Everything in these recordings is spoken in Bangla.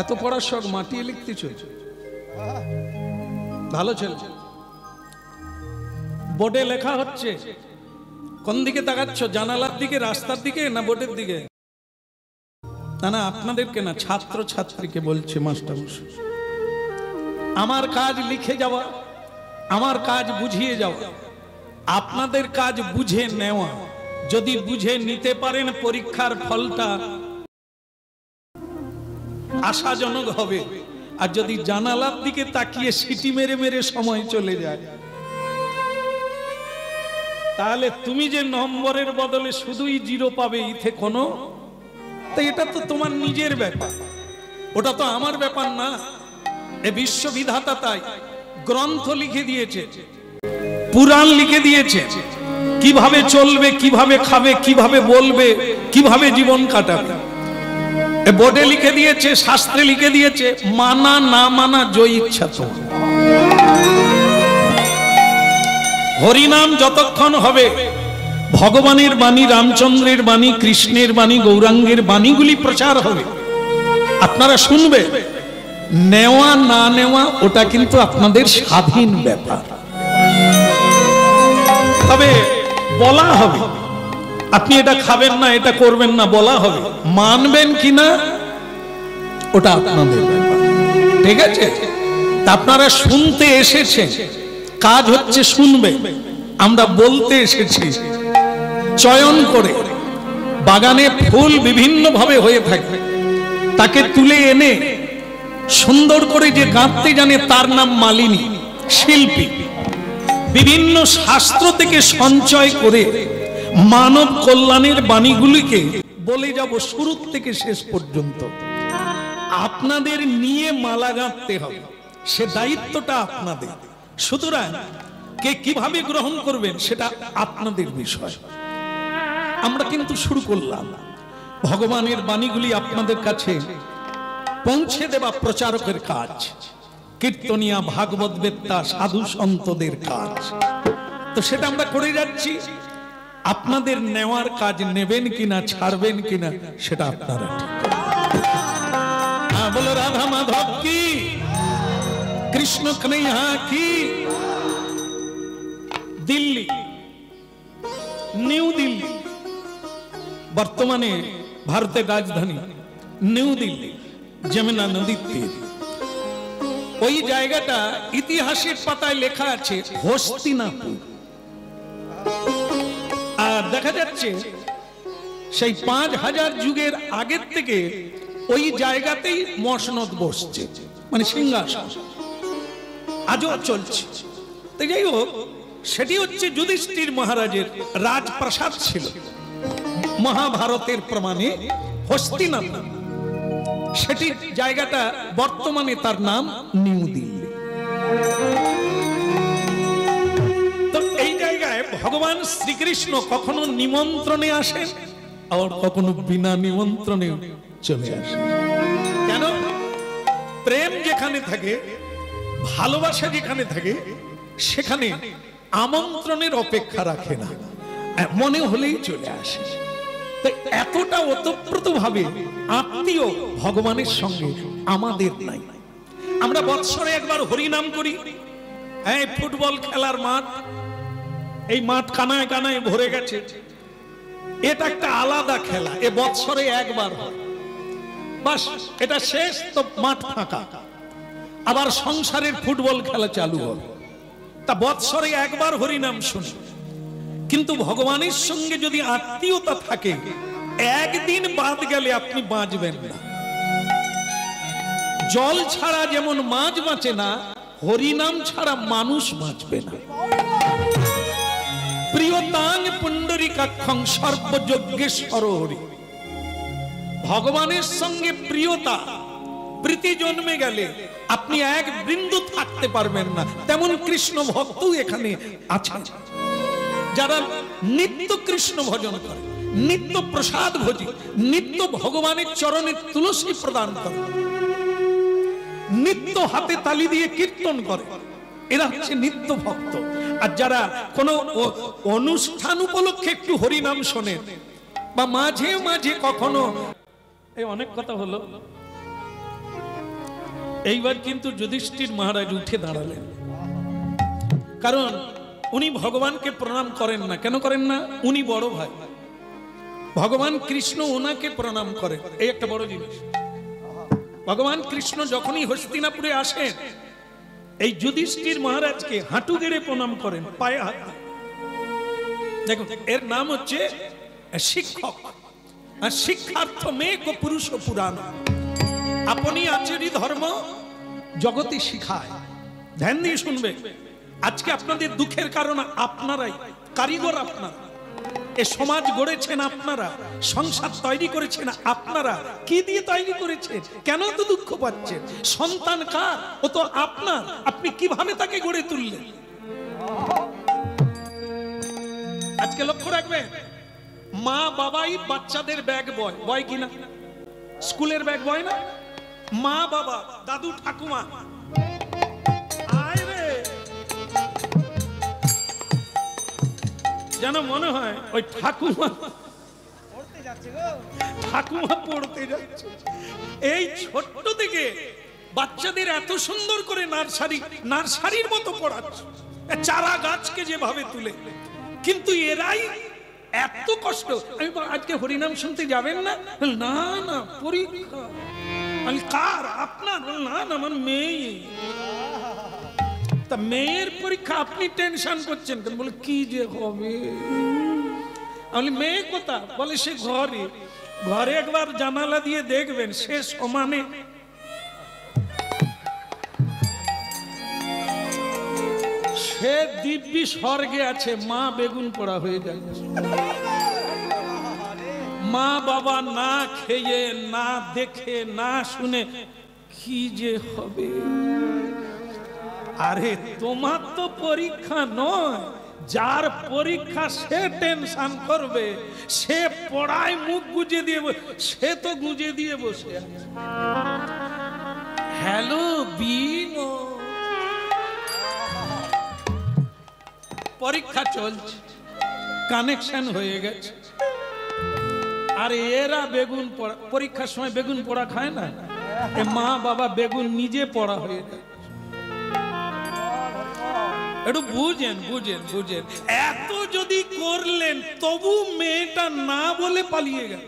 এত পড়ার শখ মাটিয়ে লিখতে চলছে, ভালো চলছে। বোর্ডে লেখা হচ্ছে, কোন দিকে তাকাচ্ছ? জানালার দিকে, রাস্তার দিকে, না বোর্ডের দিকে? না, আপনাদেরকে না, ছাত্র ছাত্রীকে বলছে মাস্টারমশাই। আমার কাজ লিখে যাওয়া, আমার কাজ বুঝিয়ে যাওয়া, আপনাদের কাজ বুঝে নেওয়া। যদি বুঝে নিতে পারেন পরীক্ষার ফলটা আশাজনক হবে, আর যদি জানালার দিকে তাকিয়ে সিটি মেরে মেরে সময় চলে যায়, তাহলে তুমি যে নম্বরের বদলে শুধুই 0 পাবে, ইথে কোনো, তো এটা তো তোমার নিজের ব্যাপার, ওটা তো আমার ব্যাপার না। এ বিশ্ববিধাতা তাই গ্রন্থ লিখে দিয়েছে, পুরাণ লিখে দিয়েছে, কিভাবে চলবে, কিভাবে খাবে, কিভাবে বলবে, কিভাবে জীবন কাটাবে। এ বোর্ডে লিখে দিয়েছে, শাস্ত্রে লিখে দিয়েছে, মানা না মানা জয় ইচ্ছা তো। হরিনাম যতক্ষণ হবে, ভগবানের বাণী, রামচন্দ্রের বাণী, কৃষ্ণের বাণী, গৌরাঙ্গের বাণীগুলি প্রচার হবে, আপনারা শুনবে। নেওয়া না নেওয়া ওটা কিন্তু আপনাদের স্বাধীন ব্যাপার। তবে বলা হবে, আপনি এটা খাবেন না, এটা করবেন না, বলা হবে। মানবেন কিনা ওটা আপনাদের ব্যাপার, ঠিক আছে? আপনারা শুনতে এসেছেন, কাজ হচ্ছে শুনবে। আমরা বলতে এসেছি চয়ন করে। বাগানে ফুল বিভিন্ন ভাবে হয়ে থাকবে, তাকে তুলে এনে সুন্দর করে যে গাঁথতে জানে তার নাম মালিনী, শিল্পী। বিভিন্ন শাস্ত্র থেকে সঞ্চয় করে মানব কল্যাণের বাণীগুলিকে বলে যাব শুরু থেকে শেষ পর্যন্ত। আপনাদের নিয়ে মালা গাঁথতে হবে, সে দায়িত্বটা আপনাদের। সুতরাং কে কিভাবে গ্রহণ করবেন সেটা আপনাদের বিষয়। আমরা কিন্তু শুরু করলাম ভগবানের বাণীগুলি আপনাদের কাছে পৌঁছে দেওয়া প্রচারকের কাজ, কীর্তনিয়া, ভাগবত বেত্তা, সাধু সন্তদের কাজ। তো সেটা আমরা করে যাচ্ছি। আপনাদের নেওয়ার কাজ নেবেন কিনা, ছাড়বেন কিনা, সেটা আপনারা ঠিক। বলো রাধা মাধব কি, কৃষ্ণ কন্হৈয়া কি। দিল্লি, নিউ দিল্লি, বর্তমানে ভারতের রাজধানী নিউ দিল্লি, যমুনা নদীর তীর। ওই জায়গাটা ইতিহাসের পাতায় লেখা আছে হস্তিনাপুর। আর দেখা যাচ্ছে সেই 5000 যুগের আগের থেকে ওই জায়গাতেই মসনদ বসছে, মানে সিংহাসন আজও চলছে। তো যাই হোক, সেটি হচ্ছে যুধিষ্ঠির মহারাজের রাজপ্রাসাদ ছিল মহাভারতের প্রমাণে হস্তিনাপুর। সেটি জায়গাটা বর্তমানে তার নাম নিউ দিল্লি। তো এই জায়গায় ভগবান শ্রীকৃষ্ণ কখনো নিমন্ত্রণে আসেন, আবার কখনো বিনা নিমন্ত্রণে চলে আসেন। কেন? প্রেম যেখানে থাকে, ভালোবাসা যেখানে থাকে, সেখানে আমন্ত্রণের অপেক্ষা রাখে না, মনে হলেই চলে আসে। এতটা ওতপ্রোত ভাবে আত্মীয় ভগবানের সঙ্গে আমাদের নাই। আমরা বৎসরে একবার হরিনাম করি। এই ফুটবল খেলার মাঠ, এই মাঠ কানায় কানায় ভরে গেছে, এটা একটা আলাদা খেলা। এ বৎসরে একবার হয়, বাস এটা শেষ, তো মাঠ ফাঁকা। আবার সংসারের ফুটবল খেলা চালু হবে। তা বৎসরে একবার হরিনাম শুনি। কিন্তু ভগবানের সঙ্গে যদি আত্মীয়তা থাকে, একদিন বাদ গেলে আপনি বাঁচবেন না। জল ছাড়া যেমন মাছ বাঁচে না, হরিনাম ছাড়া মানুষ বাঁচবে না। প্রিয়তাং পুণ্ডরীকাক্ষং সর্বযজ্ঞেশ্বর হরি। ভগবানের সঙ্গে প্রিয়তা, প্রীতি জন্মে গেলে আপনি এক বিন্দু থাকতে পারবেন না। তেমন কৃষ্ণ ভক্ত এখানে আছেন, যারা নিত্য কৃষ্ণ ভজন করে, নিত্য প্রসাদ ভোজি, নিত্য ভগবানের চরণে তুলসী প্রদান করে, নিত্য হাতে তালি দিয়ে কীর্তন করে। এরা হচ্ছে নিত্য ভক্ত। আর যারা কোনো অনুষ্ঠান উপলক্ষে একটু হরিনাম শোনেন, বা মাঝে মাঝে কখনো, এই অনেক কথা হলো, এইবার কিন্তু যুধিষ্ঠির মহারাজ উঠে দাঁড়ালেন, কারণ উনি ভগবানকে প্রণাম করেন না। কেন করেন না? উনি বড় ভাই, ভগবান কৃষ্ণ ওনাকে প্রণাম করেন। এই একটা বড় জিনিস। ভগবান কৃষ্ণ যখনই হস্তিনাপুরে আসেন, এই যুধিষ্ঠির মহারাজকে হাঁটু গেড়ে প্রণাম করেন, পায়ে হাত। দেখুন, এর নাম হচ্ছে শিক্ষক। আর শিক্ষার্থ মে কো পুরুষ পুরাণ, আপনি আচরি ধর্ম জগতে শিখায়। ধ্যান দিয়ে শুনবে। আজকে আপনাদের দুঃখের কারণ আপনারাই, কারিগর আপনারা। এ সমাজ গড়েছেন আপনারা, সংসার তৈরি করেছেন আপনারা। কি দিয়ে তৈরি করেছেন? কেন তো দুঃখ পাচ্ছেন? সন্তান কার? ও তো আপনার। আপনি কিভাবে তাকে গড়ে তুললেন? আজকে লক্ষ্য রাখবেন, মা বাবাই বাচ্চাদের ব্যাগ বয়, বয় কিনা? স্কুলের ব্যাগ বয় না? মা বাবা, দাদু ঠাকুমা, যেন মনে হয় ওই ঠাকুমা পড়তে যাচ্ছে। এই ছোট্ট থেকে বাচ্চাদের এত সুন্দর করে নার্সারির মতো পড়াচ্ছে, চারা গাছকে যেভাবে তুলে। কিন্তু এরাই এত কষ্ট। আমি আজকে হরিনাম শুনতে যাবেন না? না না, পরীক্ষা। কার? আপনার? না না, আমার মেয়ে। তা মেয়ের পরীক্ষা, আপনি টেনশন করছেন কেন? বলে কি যে হবে। আমি মেয়ে কোথা? বলে সে ঘরে। ঘরে একবার জানালা দিয়ে দেখবেন, সে সমানে সে দিব্যি স্বর্গে আছে। মা বেগুন পোড়া হয়ে যাচ্ছে। মা বাবা না খেয়ে, না দেখে, না শুনে কি যে হবে। আরে তোমার তো পরীক্ষা নয়, যার পরীক্ষা সে টেনশন করবে। সে পড়ায় মুখ গুজে দিয়ে, সে তো গুজে দিয়ে বসে আছে। হ্যালো বিম, পরীক্ষা চলছে, কানেকশন হয়ে গেছে। আর এরা বেগুন পড়া, পরীক্ষার সময় বেগুন পোড়া খায় না। এ মা বাবা বেগুন নিজে পড়া হয়ে যায়। একটু বুঝেন বুঝেন বুঝেন। এত যদি করলেন, তবু মেয়েটা না বলে পালিয়ে গেল।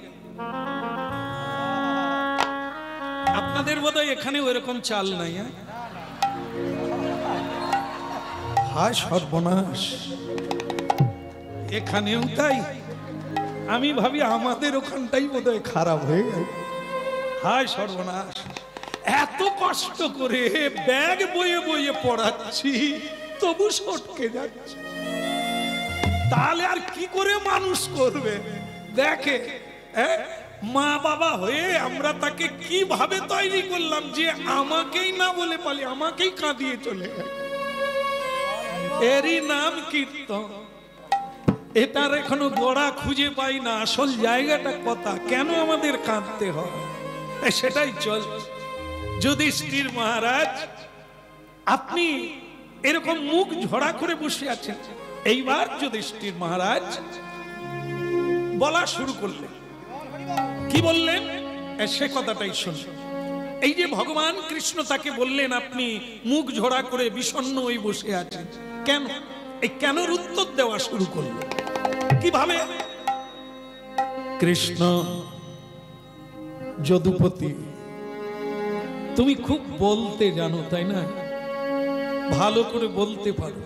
আপনাদের বোধহয় এখানে ওইরকম চাল নাই। হায় সর্বনাশ, এখানেও তাই। আমি ভাবি আমাদের ওখানটাই বোধহয় খারাপ হয়ে গেল। হায় সর্বনাশ, এত কষ্ট করে ব্যাগ বয়ে বয়ে পড়াচ্ছি, তবু সটকে যাচ্ছে। তাহলে আর কি করে মানুষ করবে? দেখে, মা বাবা হয়ে আমরা তাকে কিভাবে তৈরি করলাম যে আমাকেই না বলে পালি, আমাকেই কাঁদিয়ে চলে গেল। এরই নাম কীর্তন। এটার এখনো গোড়া খুঁজে পাই না, আসল জায়গাটা কথা, কেন আমাদের কাঁদতে হয় সেটাই চল। যুধিষ্ঠির মহারাজ, আপনি এরকম মুখ ঝরা করে বসে আছেন। এইবার যুধিষ্ঠির মহারাজ বলা শুরু করলেন। কি বললেন সে কথাটাই শুনুন। এই যে ভগবান কৃষ্ণ তাকে বললেন, আপনি মুখ ঝরা করে বিষণ্ণ হয়ে বসে আছেন কেন? এই কেনর উত্তর দেওয়া শুরু করলেন। কিভাবে? কৃষ্ণ, যদুপতি, তুমি খুব বলতে জানো, তাই না? ভালো করে বলতে পারো।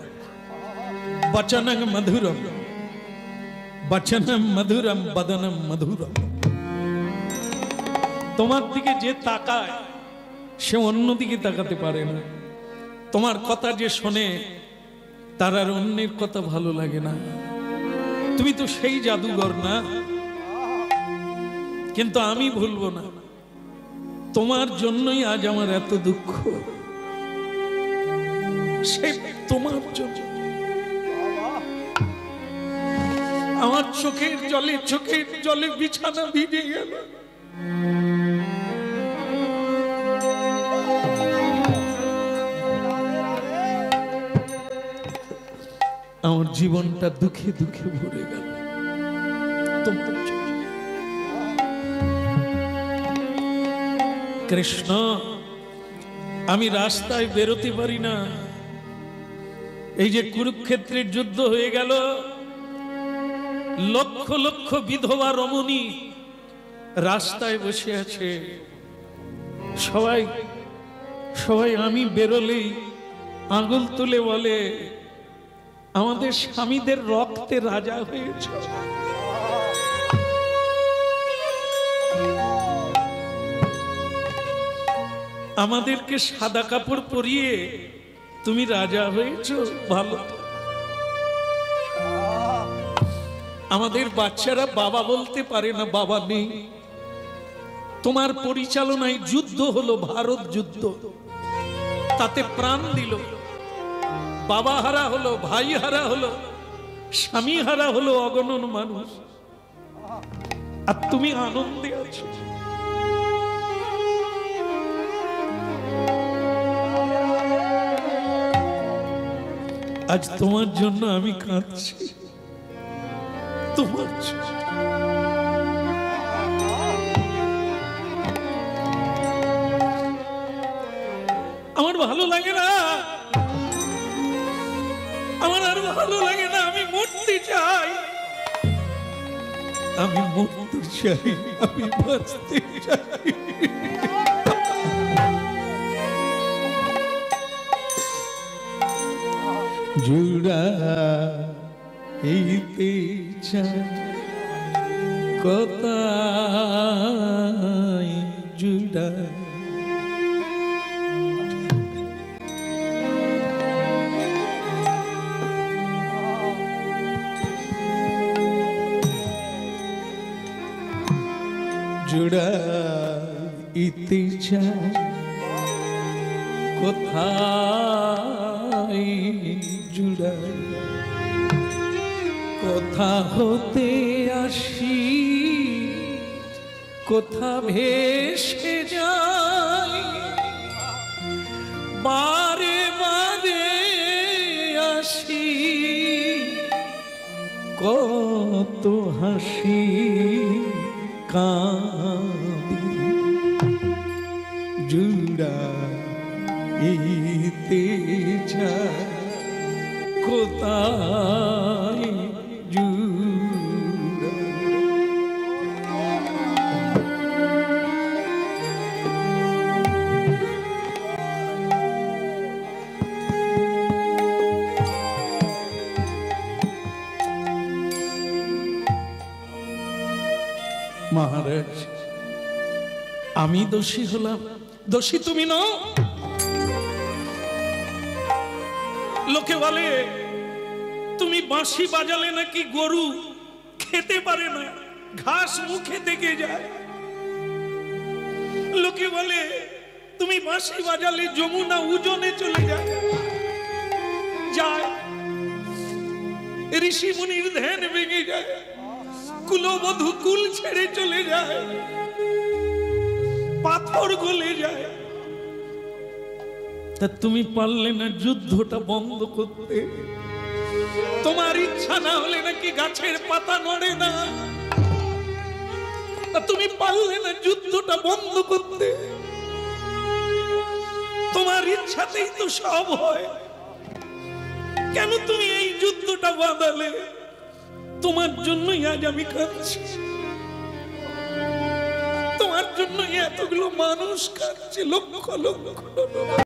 বচনং মধুরম, বচনম মধুরম, বদনম মধুরম। তোমার দিকে যে তাকায় সে অন্যদিকে তাকাতে পারে না। তোমার কথা যে শোনে তার আর অন্যের কথা ভালো লাগে না। তুমি তো সেই জাদুঘর না? কিন্তু আমি ভুলবো না, তোমার জন্যই আজ আমার এত দুঃখ। সে তোমার জন্য। আমার চোখের জলে বিছানা ভিজে গেল। আমার জীবনটা দুঃখে দুঃখে ভরে গেল। কৃষ্ণ, আমি রাস্তায় বেরোতে পারি না। এই যে কুরুক্ষেত্রের যুদ্ধ হয়ে গেল, লক্ষ লক্ষ বিধবা রমণী রাস্তায় বসে আছে, সবাই সবাই আমি বেরোলেই আঙুল তুলে বলে, আমাদের স্বামীদের রক্তে রাজা হয়েছে। আমাদেরকে সাদা কাপড় পরিয়ে তুমি রাজা হয়েছ, ভালো। আমাদের বাচ্চারা বাবা বলতে পারে না, বাবা নেই। তোমার পরিচালনায় যুদ্ধ হলো, ভারত যুদ্ধ, তাতে প্রাণ দিল, বাবা হারা হলো, ভাই হারা হলো, স্বামী হারা হলো অগণন মানুষ, আর তুমি আনন্দে আছো। আজ তোমার জন্য আমি কাঁদছি, তোমার আমার ভালো লাগে না, আমার আর ভালো লাগে না। আমি মরতে চাই, আমি মরতে চাই, আমি বাঁচতে চাই। জুড়াইতে চাই কোথায় জুড়া, জুড়াইতে চাই কোথায় জুড়াই, কোথা হতে আসি কোথা ভেসে যাই, বারে বারে আসি কত হাসি কাঁদি, জুড়াইতে চাই কোথায় জুড়া। মহারাজ, আমি দোষী হলাম, দোষী তুমি নও। লোকে বলে তুমি বাঁশি বাজালে নাকি গরু খেতে পারে না, ঘাস মুখে থেকে যায়। লোকে বলে তুমি বাঁশি বাজালে যমুনা উজনে চলে যায়, ঋষি মুনির ধ্যান ভেঙে যায়, কুলবধূ কুল ছেড়ে চলে যায়, পাথর গলে যায়। তা তুমি পারলে না যুদ্ধটা বন্ধ করতে? তোমার ইচ্ছা না হলে নাকি গাছের পাতা নড়ে না? তুমি পারলে না যুদ্ধটা বন্ধ করতে? তোমার ইচ্ছাতেই তো সব হয়, কেন তুমি এই যুদ্ধটা বাঁধালে? তোমার জন্যই আজ আমি কাঁদছি, তোমার জন্যই এতগুলো মানুষ কাঁদছে, লক্ষ লক্ষ।